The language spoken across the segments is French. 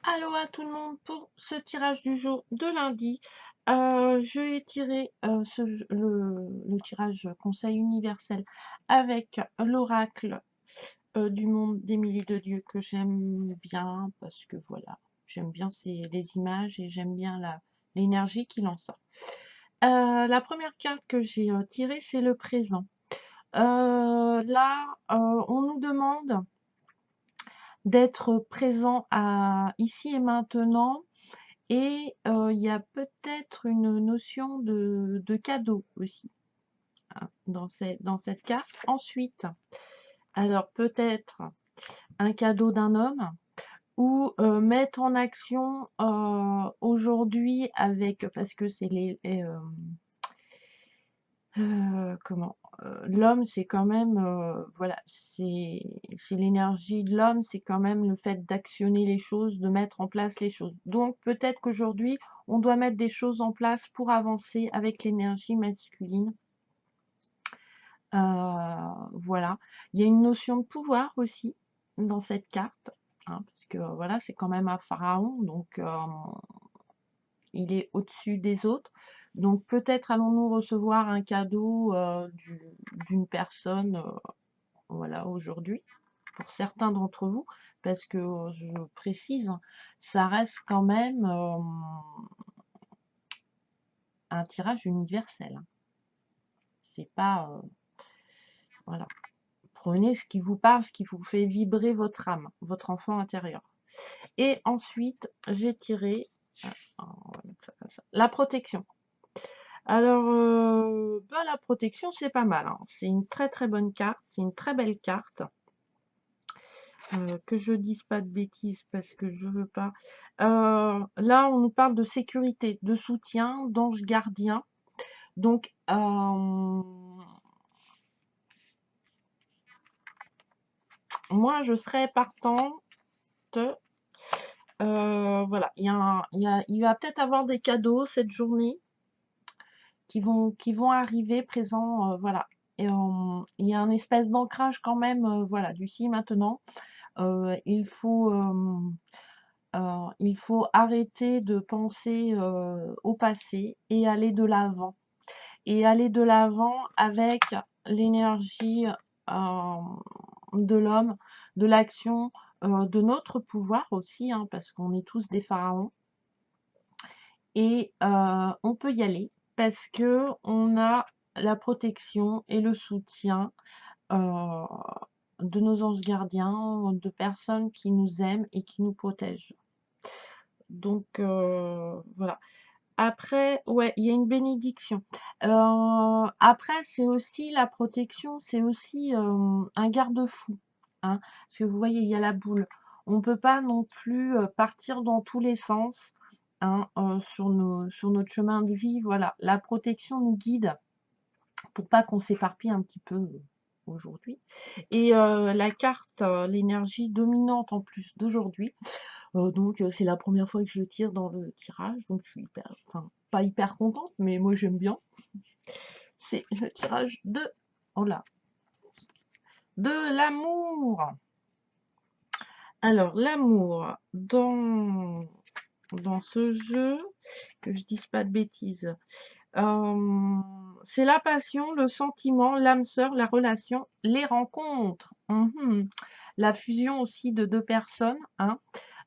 Allô à tout le monde pour ce tirage du jour de lundi. Je vais tirer le tirage conseil universel avec l'oracle du monde d'Émilie de Dieu que j'aime bien parce que voilà, j'aime bien les images et j'aime bien l'énergie qu'il en sort. La première carte que j'ai tirée, c'est le présent. Là, on nous demande d'être présent à ici et maintenant. Et il y a peut-être une notion de cadeau aussi, hein, dans cette carte. Ensuite, alors peut-être un cadeau d'un homme ou mettre en action aujourd'hui avec, parce que c'est comment l'homme, c'est quand même voilà, c'est l'énergie de l'homme, c'est quand même le fait d'actionner les choses, de mettre en place les choses. Donc peut-être qu'aujourd'hui, on doit mettre des choses en place pour avancer avec l'énergie masculine. Voilà. Il y a une notion de pouvoir aussi dans cette carte, hein, parce que voilà, c'est quand même un pharaon, donc il est au-dessus des autres. Donc peut-être allons-nous recevoir un cadeau d'une personne, voilà, aujourd'hui, pour certains d'entre vous, parce que je précise, hein, ça reste quand même un tirage universel, hein. C'est pas, voilà. Prenez ce qui vous parle, ce qui vous fait vibrer votre âme, votre enfant intérieur. Et ensuite, j'ai tiré on va mettre ça comme ça, la protection. Alors, la protection, c'est pas mal, hein. C'est une très très bonne carte, c'est une très belle carte. Que je dise pas de bêtises parce que je veux pas. Là, on nous parle de sécurité, de soutien, d'ange gardien. Donc, moi, je serais partante. Voilà, il va peut-être avoir des cadeaux cette journée qui vont arriver présents, voilà. Et il y a un espèce d'ancrage quand même, voilà, du si maintenant. Il faut arrêter de penser au passé et aller de l'avant. Et aller de l'avant avec l'énergie euh, de l'homme, de l'action, de notre pouvoir aussi, hein, parce qu'on est tous des pharaons. Et on peut y aller parce que on a la protection et le soutien euh, de nos anges gardiens, de personnes qui nous aiment et qui nous protègent. Donc voilà. Après, ouais, il y a une bénédiction. Après, c'est aussi la protection, c'est aussi un garde-fou, hein. Parce que vous voyez, il y a la boule. On ne peut pas non plus partir dans tous les sens, hein, sur notre chemin de vie. Voilà, la protection nous guide pour pas qu'on s'éparpille un petit peu aujourd'hui. Et la carte, l'énergie dominante en plus d'aujourd'hui, donc c'est la première fois que je tire dans le tirage, donc je suis hyper, enfin pas hyper contente, mais moi j'aime bien. C'est le tirage oh là, de l'amour. Alors l'amour dans ce jeu, que je dise pas de bêtises, c'est la passion, le sentiment, l'âme sœur, la relation, les rencontres. La fusion aussi de deux personnes, hein.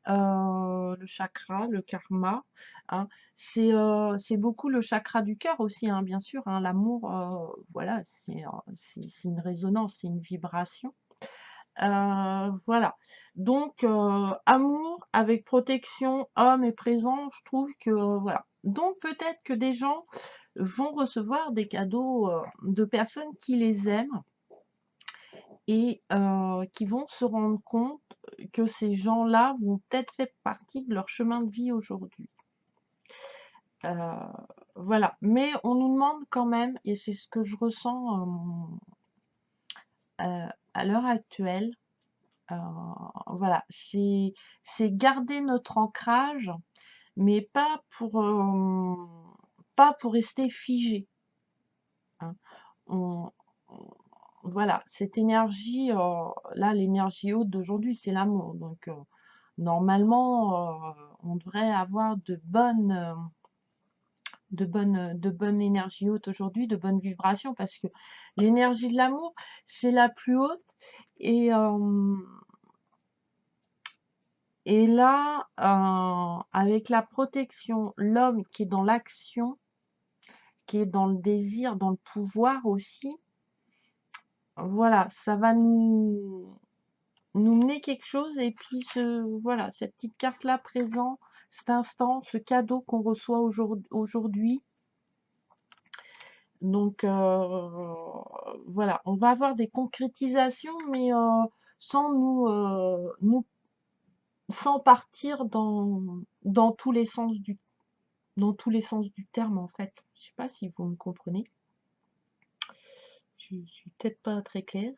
Le chakra, le karma, hein. C'est beaucoup le chakra du cœur aussi, hein, bien sûr, hein. L'amour, voilà, c'est une résonance, c'est une vibration. Voilà. Donc, amour avec protection, homme et présent, je trouve que voilà. Donc, peut-être que des gens vont recevoir des cadeaux de personnes qui les aiment et qui vont se rendre compte que ces gens-là vont peut-être faire partie de leur chemin de vie aujourd'hui. Euh, voilà. Mais on nous demande quand même, et c'est ce que je ressens à l'heure actuelle, euh, voilà, c'est garder notre ancrage, mais pas pour rester figé, hein. On- voilà, cette énergie, là, l'énergie haute d'aujourd'hui, c'est l'amour. Donc, Normalement, on devrait avoir de bonnes énergies hautes aujourd'hui, de bonnes vibrations, parce que l'énergie de l'amour, c'est la plus haute. Et, et là, avec la protection, l'homme qui est dans l'action, qui est dans le désir, dans le pouvoir aussi, voilà, ça va nous mener quelque chose. Et puis, voilà, cette petite carte-là, présent, cet instant, ce cadeau qu'on reçoit aujourd'hui. Donc, voilà, on va avoir des concrétisations, mais sans sans partir dans tous les sens dans tous les sens du terme, en fait. Je sais pas si vous me comprenez. Je suis peut-être pas très claire.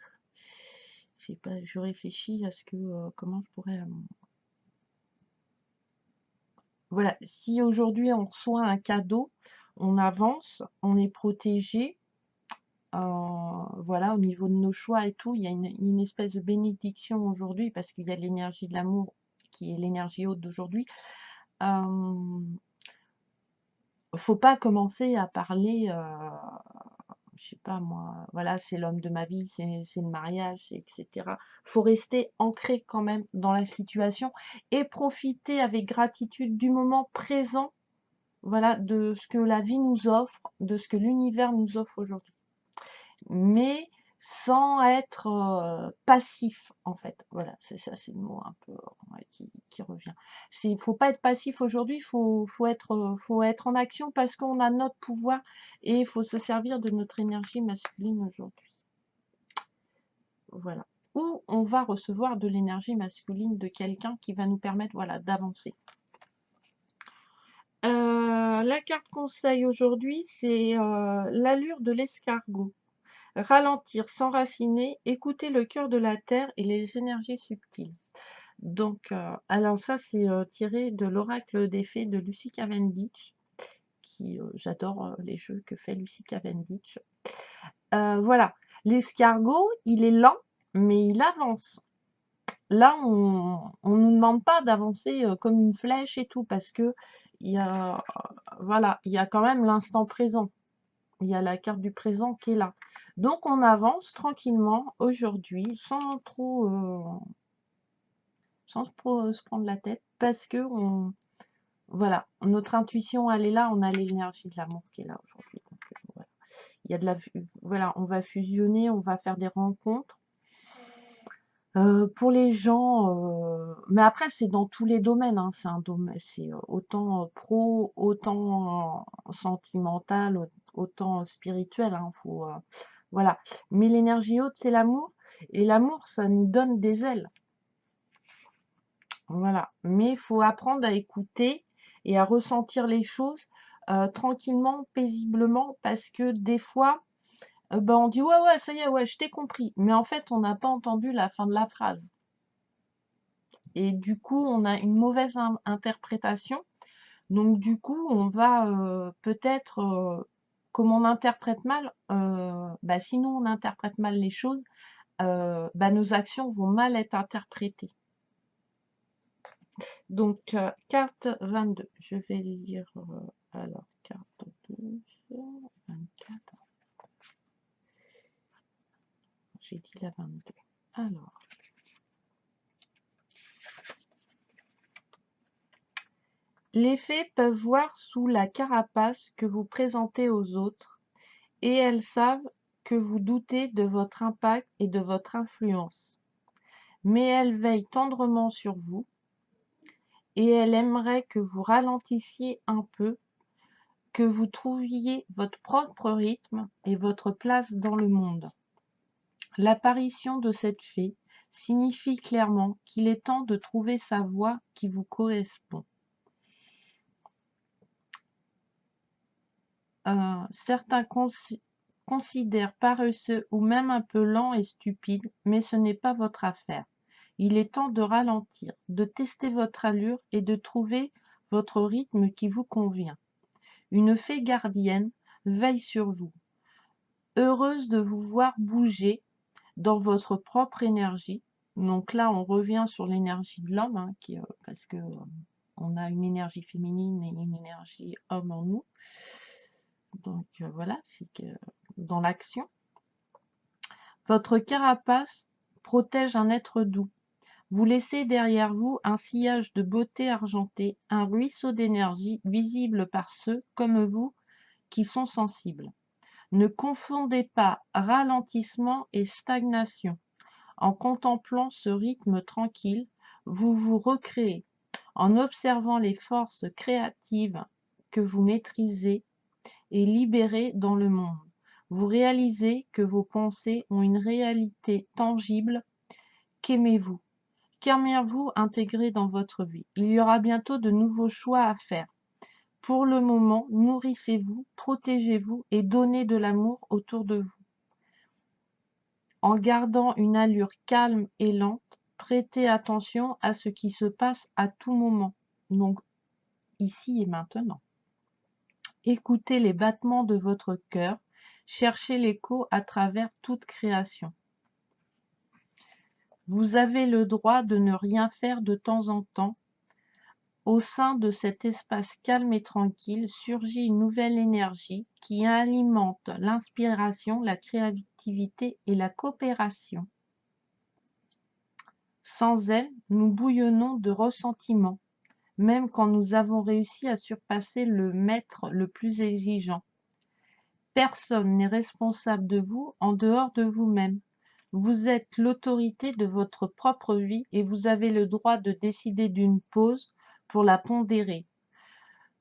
Je sais pas, je réfléchis à ce que comment je pourrais. Voilà, si aujourd'hui on reçoit un cadeau, on avance, on est protégé. Voilà, au niveau de nos choix et tout, il y a une espèce de bénédiction aujourd'hui parce qu'il y a l'énergie de l'amour qui est l'énergie haute d'aujourd'hui. Faut pas commencer à parler, je sais pas moi, voilà, c'est l'homme de ma vie, c'est le mariage, etc. Faut rester ancré quand même dans la situation et profiter avec gratitude du moment présent, voilà, de ce que la vie nous offre, de ce que l'univers nous offre aujourd'hui. Mais sans être passif, en fait. Voilà, c'est ça, c'est le mot un peu qui revient. Il faut pas être passif aujourd'hui, faut être en action parce qu'on a notre pouvoir et il faut se servir de notre énergie masculine aujourd'hui. Voilà. Ou on va recevoir de l'énergie masculine de quelqu'un qui va nous permettre, voilà, d'avancer. La carte conseil aujourd'hui, c'est l'allure de l'escargot. Ralentir, s'enraciner, écouter le cœur de la terre et les énergies subtiles. Donc, alors ça, c'est tiré de l'oracle des fées de Lucy Cavendish, qui j'adore les jeux que fait Lucy Cavendish. Voilà, l'escargot, il est lent, mais il avance. Là, on nous demande pas d'avancer comme une flèche et tout, parce que voilà, il y a quand même l'instant présent. Il y a la carte du présent qui est là. Donc on avance tranquillement aujourd'hui sans trop se prendre la tête parce que voilà, notre intuition elle est là, on a l'énergie de l'amour qui est là aujourd'hui. Donc voilà. Il y a voilà, on va fusionner, on va faire des rencontres. Pour les gens, mais après c'est dans tous les domaines, hein, c'est un domaine, c'est autant pro, autant sentimental, autant spirituel, hein, voilà. Mais l'énergie haute, c'est l'amour, et l'amour, ça nous donne des ailes. Voilà. Mais il faut apprendre à écouter et à ressentir les choses tranquillement, paisiblement, parce que des fois, ben, on dit ouais, ouais, ça y est, ouais, je t'ai compris. Mais en fait, on n'a pas entendu la fin de la phrase. Et du coup, on a une mauvaise interprétation. Donc, du coup, on va peut-être, comme on interprète mal, bah, si nous, on interprète mal les choses, bah, nos actions vont mal être interprétées. Donc, carte 22. Je vais lire, alors, carte 12, 24. J'ai dit la 22. Alors. Les fées peuvent voir sous la carapace que vous présentez aux autres, et elles savent que vous doutez de votre impact et de votre influence. Mais elles veillent tendrement sur vous, et elles aimeraient que vous ralentissiez un peu, que vous trouviez votre propre rythme et votre place dans le monde. L'apparition de cette fée signifie clairement qu'il est temps de trouver sa voie qui vous correspond. Certains considèrent paresseux ou même un peu lent et stupide, mais ce n'est pas votre affaire. Il est temps de ralentir, de tester votre allure et de trouver votre rythme qui vous convient. Une fée gardienne veille sur vous, heureuse de vous voir bouger dans votre propre énergie, Donc là, on revient sur l'énergie de l'homme, hein, parce que on a une énergie féminine et une énergie homme en nous. Donc voilà, c'est que dans l'action. Votre carapace protège un être doux. Vous laissez derrière vous un sillage de beauté argentée, un ruisseau d'énergie visible par ceux, comme vous, qui sont sensibles. Ne confondez pas ralentissement et stagnation. En contemplant ce rythme tranquille, vous vous recréez. En observant les forces créatives que vous maîtrisez et libérez dans le monde, vous réalisez que vos pensées ont une réalité tangible. Qu'aimez-vous? Qu'aimeriez-vous intégrer dans votre vie? Il y aura bientôt de nouveaux choix à faire. Pour le moment, nourrissez-vous, protégez-vous et donnez de l'amour autour de vous. En gardant une allure calme et lente, prêtez attention à ce qui se passe à tout moment, donc ici et maintenant. Écoutez les battements de votre cœur, cherchez l'écho à travers toute création. Vous avez le droit de ne rien faire de temps en temps. Au sein de cet espace calme et tranquille surgit une nouvelle énergie qui alimente l'inspiration, la créativité et la coopération. Sans elle, nous bouillonnons de ressentiment, même quand nous avons réussi à surpasser le maître le plus exigeant. Personne n'est responsable de vous en dehors de vous-même. Vous êtes l'autorité de votre propre vie et vous avez le droit de décider d'une pause pour la pondérer.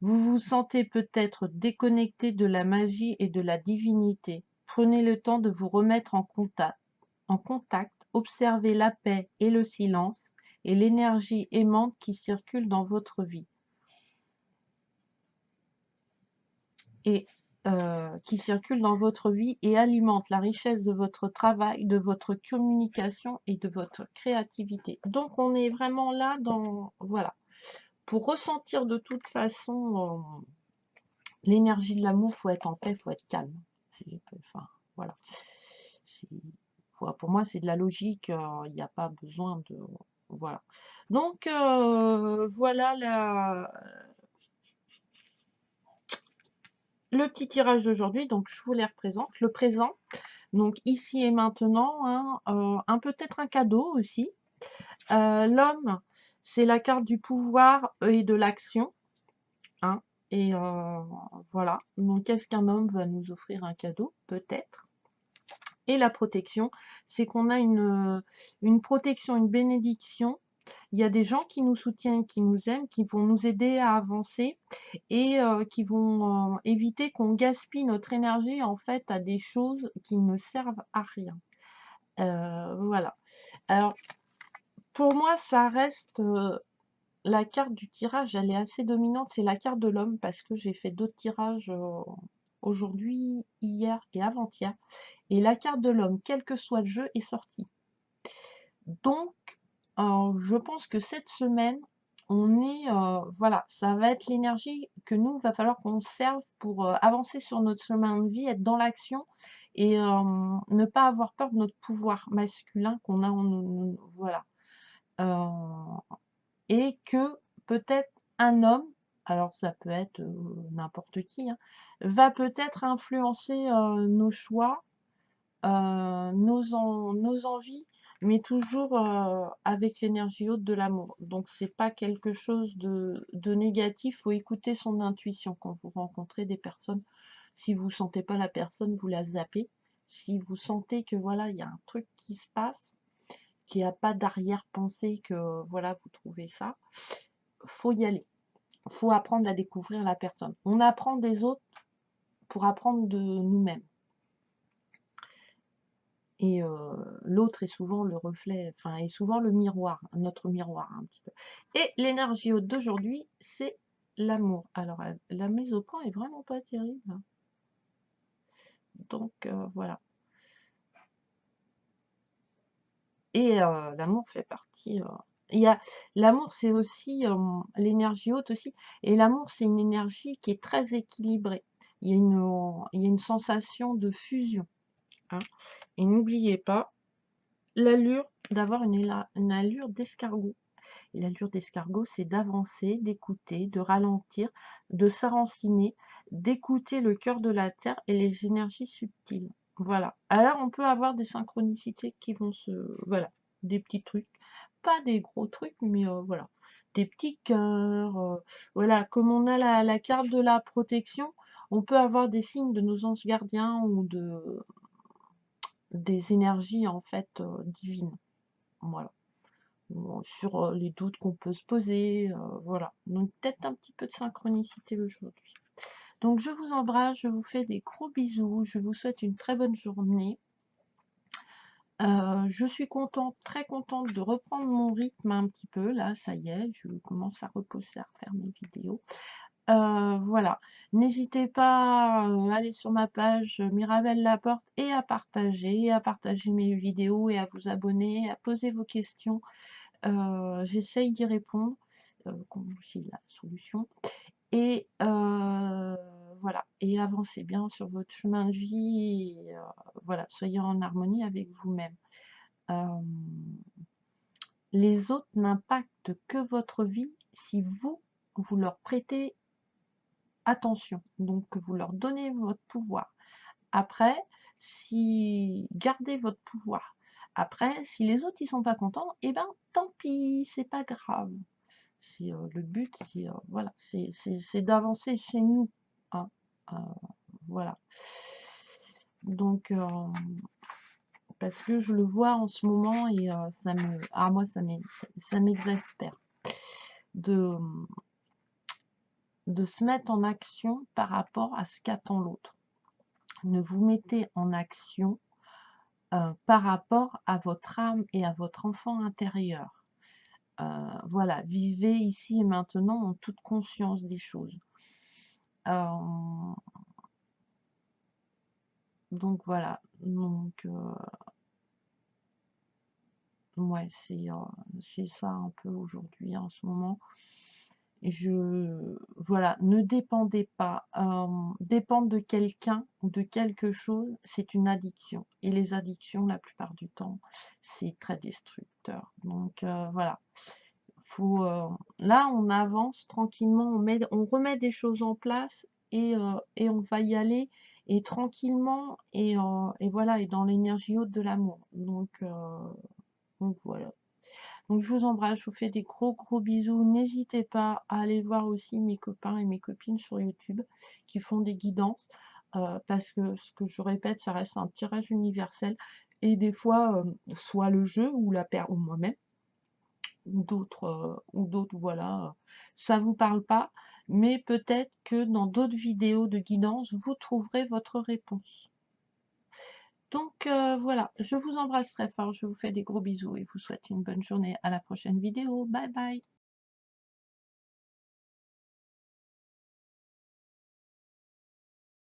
Vous vous sentez peut-être déconnecté de la magie et de la divinité. Prenez le temps de vous remettre en contact, observez la paix et le silence et l'énergie aimante qui circule dans votre vie et alimente la richesse de votre travail, de votre communication et de votre créativité. Donc on est vraiment là dans voilà, pour ressentir de toute façon l'énergie de l'amour, faut être en paix, faut être calme. Enfin voilà. Pour moi, c'est de la logique, il n'y a pas besoin de voilà. Donc voilà le petit tirage d'aujourd'hui. Donc je vous les représente. Le présent, donc ici et maintenant, hein, peut-être un cadeau aussi. L'homme, c'est la carte du pouvoir et de l'action, hein, et voilà. Donc est-ce qu'un homme va nous offrir un cadeau? Peut-être. Et la protection, c'est qu'on a une protection, une bénédiction. Il y a des gens qui nous soutiennent, qui nous aiment, qui vont nous aider à avancer et qui vont éviter qu'on gaspille notre énergie en fait à des choses qui ne servent à rien. Voilà. Alors, pour moi, ça reste la carte du tirage, elle est assez dominante. C'est la carte de l'homme parce que j'ai fait d'autres tirages aujourd'hui, hier et avant-hier. Et la carte de l'homme, quel que soit le jeu, est sortie. Donc, je pense que cette semaine, voilà, ça va être l'énergie que nous, va falloir qu'on serve pour avancer sur notre chemin de vie, être dans l'action et ne pas avoir peur de notre pouvoir masculin qu'on a en nous. Voilà. Et que peut-être un homme, alors ça peut être n'importe qui, hein, va peut-être influencer nos choix, nos envies, mais toujours avec l'énergie haute de l'amour. Donc c'est pas quelque chose de négatif, faut écouter son intuition quand vous rencontrez des personnes. Si vous sentez pas la personne, vous la zappez. Si vous sentez que voilà, il y a un truc qui se passe, qu'il n'y a pas d'arrière-pensée, que voilà, vous trouvez ça, faut y aller. Faut apprendre à découvrir la personne. On apprend des autres pour apprendre de nous-mêmes. Et l'autre est souvent le reflet, enfin, est souvent le miroir, notre miroir un petit peu. Et l'énergie haute d'aujourd'hui, c'est l'amour. Alors, la mise au point est vraiment pas terrible, hein. Donc, voilà. Et l'amour fait partie... l'amour, c'est aussi l'énergie haute aussi. Et l'amour, c'est une énergie qui est très équilibrée. Il y a une sensation de fusion, hein. Et n'oubliez pas, l'allure d'avoir une allure d'escargot. Et l'allure d'escargot, c'est d'avancer, d'écouter, de ralentir, de s'enraciner, d'écouter le cœur de la terre et les énergies subtiles. Voilà. Alors, on peut avoir des synchronicités qui vont se... Voilà, des petits trucs. Pas des gros trucs, mais voilà. Des petits cœurs. Voilà, comme on a la carte de la protection, on peut avoir des signes de nos anges gardiens ou des énergies, en fait, divines. Voilà. Sur les doutes qu'on peut se poser, voilà. Donc peut-être un petit peu de synchronicité aujourd'hui. Donc je vous embrasse, je vous fais des gros bisous, je vous souhaite une très bonne journée. Je suis contente, très contente de reprendre mon rythme un petit peu. Là, ça y est, je commence à reposer, à refaire mes vidéos. Voilà. N'hésitez pas à aller sur ma page Mirabelle Laporte et à partager mes vidéos et à vous abonner, à poser vos questions. J'essaye d'y répondre, quand j'ai la solution. Et voilà. Et avancez bien sur votre chemin de vie. Et, voilà, soyez en harmonie avec vous-même. Les autres n'impactent que votre vie si vous leur prêtez attention. Donc, que vous leur donnez votre pouvoir. Après, si gardez votre pouvoir. Après, si les autres ils sont pas contents, eh ben tant pis, c'est pas grave. C'est le but, c'est voilà, c'est d'avancer chez nous, hein, euh, voilà. Donc parce que je le vois en ce moment et moi ça m'exaspère de se mettre en action par rapport à ce qu'attend l'autre. Ne vous mettez en action par rapport à votre âme et à votre enfant intérieur. Voilà, vivez ici et maintenant en toute conscience des choses. Donc voilà, donc ouais, c'est ça un peu aujourd'hui en ce moment. Voilà, ne dépendez pas. Dépendre de quelqu'un ou de quelque chose, c'est une addiction. Et les addictions, la plupart du temps, c'est très destructeur. Donc voilà. Là, on avance tranquillement, on remet des choses en place et on va y aller et tranquillement et voilà, et dans l'énergie haute de l'amour. Donc voilà. Donc je vous embrasse, je vous fais des gros gros bisous. N'hésitez pas à aller voir aussi mes copains et mes copines sur YouTube qui font des guidances parce que ce que je répète, ça reste un tirage universel et des fois, soit le jeu ou ou moi-même ou d'autres, voilà, ça vous parle pas, mais peut-être que dans d'autres vidéos de guidance, vous trouverez votre réponse. Donc voilà, je vous embrasse très fort, je vous fais des gros bisous et vous souhaite une bonne journée. À la prochaine vidéo. Bye bye.